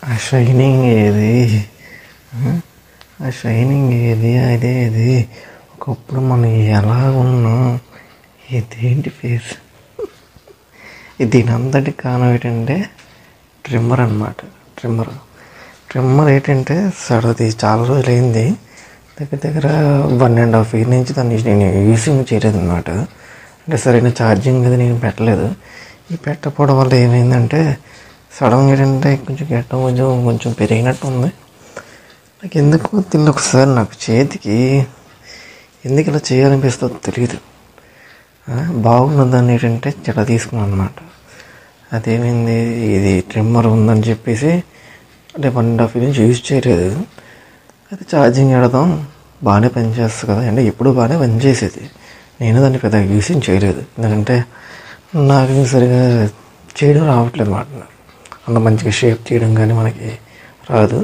ఆ షైనింగ్ ఏది? ఆ షైనింగ్ ఏది? అదే అది ఒకప్పుడు మనం ఎలా ఉన్నాం, ఇదేంటి ఫేస్? దీని అంతటి కారణం ఏంటంటే ట్రిమ్మర్ అనమాట. ట్రిమ్మర్ ఏంటంటే సడది చాలా రోజులు అయింది, దగ్గర దగ్గర 1.5 year నుంచి దాన్ని నేను యూసింగ్ చేయలేదు అనమాట. అంటే సరైన ఛార్జింగ్ అది నేను పెట్టలేదు. ఈ పెట్టకపోవడం వల్ల ఏమైందంటే సడన్గా ఏంటంటే కొంచెం గెట్టం కొంచెం పెరిగినట్టు ఉంది. నాకు ఎందుకు తిన్న ఒకసారి నాకు చేతికి ఎందుకు ఇలా చేయాలనిపిస్తుందో తెలియదు. బాగున్నదాన్ని ఏంటంటే చెడ తీసుకున్నాను అనమాట. అదేమైంది, ఇది ట్రిమ్మర్ ఉందని చెప్పేసి అంటే 1.5 year నుంచి యూజ్ చేయలేదు. అయితే ఛార్జింగ్ పెడదాం, బాగానే పనిచేస్తుంది కదా అంటే ఎప్పుడు బాగానే పనిచేసేది. నేను దాన్ని పెద్దగా యూసింగ్ చేయలేదు, ఎందుకంటే నాకు సరిగా చేయడం రావట్లేదు అన్నమాట. అంత మంచిగా షేప్ చేయడం కానీ మనకి రాదు.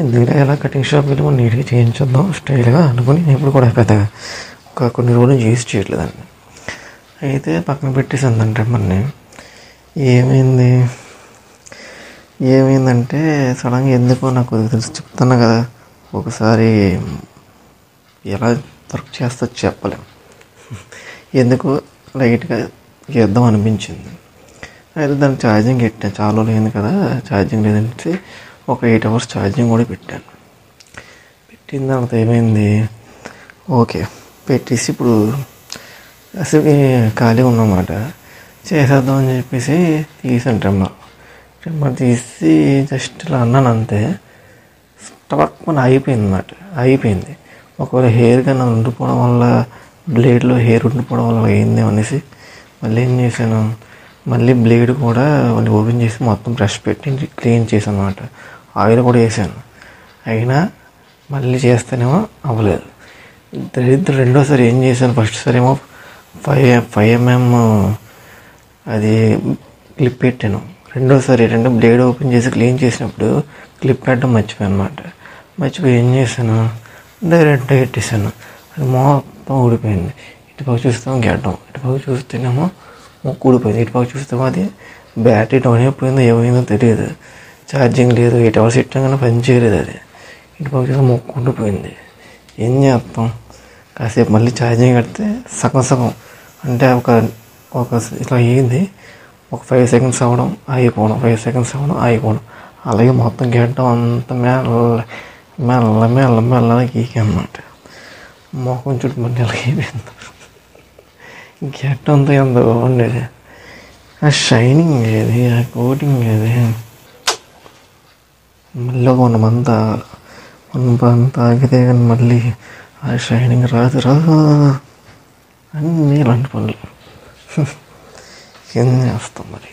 ఎందుకంటే ఎలా కటింగ్ షాప్ వెళ్ళి మనం నీట్గా చేయించుద్దాం స్టైల్గా అనుకుని నేను ఇప్పుడు కూడా పెద్దగా కొన్ని రోజులు నుంచి యూజ్ చేయట్లేదండి. అయితే పక్కన పెట్టేసిందంటే మనని ఏమైందంటే సడన్గా ఎందుకో నాకు తెలిసి చెప్తున్నా కదా, ఒకసారి ఎలా వర్క్ చేస్తా చెప్పలేం. ఎందుకు లైట్గా గీద్దాం అనిపించింది. అయితే దానికి ఛార్జింగ్ పెట్టాను, చాలా లేని కదా ఛార్జింగ్ లేదంటే ఒక 8 hours ఛార్జింగ్ కూడా పెట్టాను. పెట్టిన తర్వాత ఏమైంది, ఓకే పెట్టేసి ఇప్పుడు అసలు ఖాళీ ఉన్నమాట చేసేద్దాం అని చెప్పేసి తీసాను ట్రిమ్మర్ తీసి జస్ట్ ఇలా అన్నాను అంతే. టక్ మన అయిపోయింది. ఒకవేళ హెయిర్ కానీ ఉండిపోవడం వల్ల బ్లేడ్లో హెయిర్ ఉండిపోవడం వల్ల అయిందేమో అనేసి మళ్ళీ ఏం చేశాను, మళ్ళీ బ్లేడ్ కూడా మళ్ళీ ఓపెన్ చేసి మొత్తం బ్రష్ పెట్టి క్లీన్ చేశాను అనమాట. ఆయిల్ కూడా వేసాను, అయినా మళ్ళీ చేస్తేనేమో అవ్వలేదు. రెండోసారి ఏం చేశాను, ఫస్ట్ సారి ఏమో 5 mm అది క్లిప్ పెట్టాను. రెండోసారి ఏంటంటే బ్లేడ్ ఓపెన్ చేసి క్లీన్ చేసినప్పుడు క్లిప్ పెట్టడం మర్చిపోయి ఏం చేశాను, డైరెక్ట్గా పెట్టేశాను. అది మొత్తం ఊడిపోయింది. ఇటుపక్క చూస్తేమో గడ్డం, ఇటుపక్క చూస్తేనేమో మొక్కు ఊడిపోయింది, ఇటుపక్క చూస్తేమో అది బ్యాటరీ డౌన్ అయిపోయిందో ఏమైందో తెలియదు. ఛార్జింగ్ లేదు, 8 hours ఇట్టంగానే పని చేయలేదు. అది ఇటుపక్క చూస్తే మొక్కు ఉండిపోయింది. ఏం చేస్తాం, కాసేపు మళ్ళీ ఛార్జింగ్ కడితే సగం అంటే ఒక ఇట్లా అయ్యింది. ఒక 5 seconds అవ్వడం ఆగిపోవడం, 5 seconds అవ్వడం ఆగిపోవడం, అలాగే మొత్తం గడ్డం అంత మెల్లగా గీకి అన్నమాట. మొఖం చుట్టూ మళ్ళీ అయిపోయింది. గడ్డం అంతా ఎంత బాగుండేది. ఆ షైనింగ్ ఏది, ఆ కోటింగ్ ఏది, మళ్ళీ మనమంతా ఆగితే కానీ మళ్ళీ ఆ షైనింగ్ రాదు అన్నీ ఇలాంటి పనులు ఏం చేస్తాం మరి.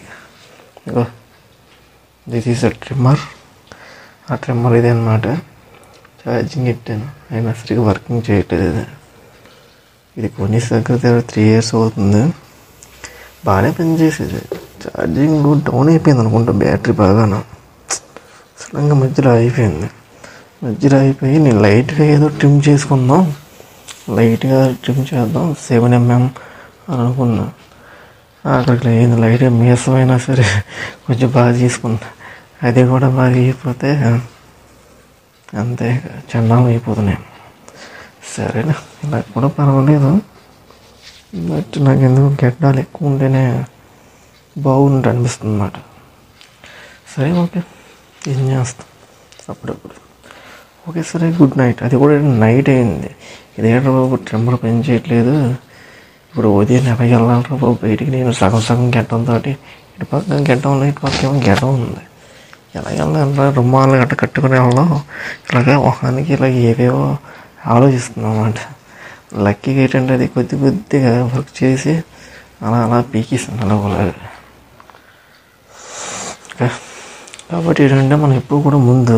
This is a trimmer. ఆ ట్రిమ్మర్ ఇదే అన్నమాట. ఛార్జింగ్ పెట్టాను, అయినా సరిగ్గా వర్కింగ్ చేయట్లేదు. ఇది కొన్ని దగ్గర 3 years అవుతుంది. బాగానే పనిచేసేది. ఛార్జింగ్ డౌన్ అయిపోయింది అనుకుంటా, బ్యాటరీ బాగాను సడన్గా మధ్యలో అయిపోయింది. నేను లైట్గా ఏదో ట్రిమ్ చేసుకుందాం, లైట్గా ట్రిమ్ చేద్దాం 7 mm అని అనుకున్నా. అక్కడికి లేదు, లైట్గా మీసమైనా సరే కొంచెం బాగా తీసుకున్నా. అది కూడా బాగా అయిపోతే అంతే చండాలం అయిపోతున్నాయి. సరేనా, ఇలా కూడా పర్వాలేదు, బట్ నాకు ఎందుకు గడ్డాలు ఎక్కువ ఉంటేనే బాగుంటుంది అనిపిస్తుంది అన్నమాట. సరే ఓకే, ఏం చేస్తాం అప్పుడప్పుడు. ఓకే సరే, గుడ్ నైట్. అది కూడా నైట్ అయింది. ఇదేంటో బాబు ట్రిమ్మర్ పని చేయట్లేదు, ఇప్పుడు ఉదయం ఎలాగ వెళ్ళాలరా బాబు బయటికి. నేను సగం గడ్డంతో ఇటు పక్క గడ్డంలో ఇటు పక్క ఏమో గడ్డం ఉంది. ఎలా వెళ్ళాలరా, రుమాలు గట్ట కట్టుకుని వెళ్దాం, ఇలాగా మొహానికి ఇలాగ ఏవేవో ఆలోచిస్తున్నాం అన్నమాట. లక్కీగా ఏంటంటే అది కొద్దిగా వర్క్ చేసి అలా పీకిస్తాను అలాగే. కాబట్టి ఏంటంటే మనం ఎప్పుడు కూడా ముందు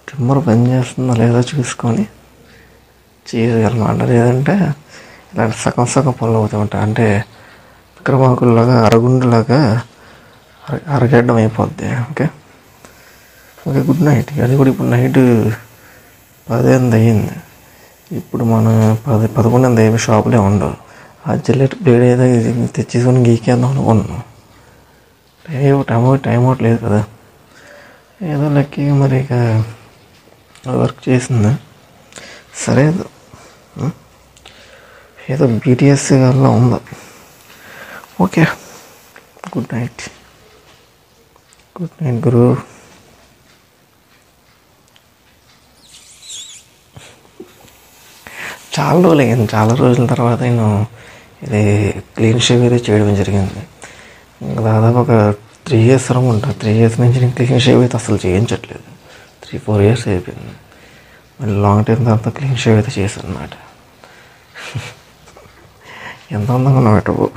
ట్రిమ్మర్ పని చేస్తుందా లేదా చూసుకొని చేయగలమాట. లేదంటే ఇలా సగం పనులు అవుతూ ఉంటాయి. అంటే విక్రమాకుల్లాగా అరగుండులాగా అరగడ్డం అయిపోద్ది. Okay good night. అది కూడా ఇప్పుడు నైట్ 10 అయ్యింది. ఇప్పుడు మన 11 అయ్యే షాపులే ఉండవు. ఆ జిల్లెట్ బ్లేడ్ ఏదో తెచ్చేసుకొని గీకేద్దాం అనుకుంటున్నాం. టైం అవుట్ లేదు కదా. ఏదో లక్కీగా మరి ఇక వర్క్ చేసిందా సరే, ఏదో బీటీఎస్ వల్ల ఉందా. ఓకే, గుడ్ నైట్ గురు. చాలా రోజుల తర్వాత నేను ఇది క్లీన్ షేవ్ అయితే చేయడం జరిగింది. ఇంకా దాదాపు ఒక 3 years అనుకుంటా. 3 years నుంచి నేను క్లీన్ షేవ్ అయితే అసలు చేయించట్లేదు. 3-4 years అయిపోయింది. మళ్ళీ లాంగ్ టైం తర్వాత క్లీన్ షేవ్ అయితే చేశాను అన్నమాట. ఎంత అందంగా ఉన్నావు.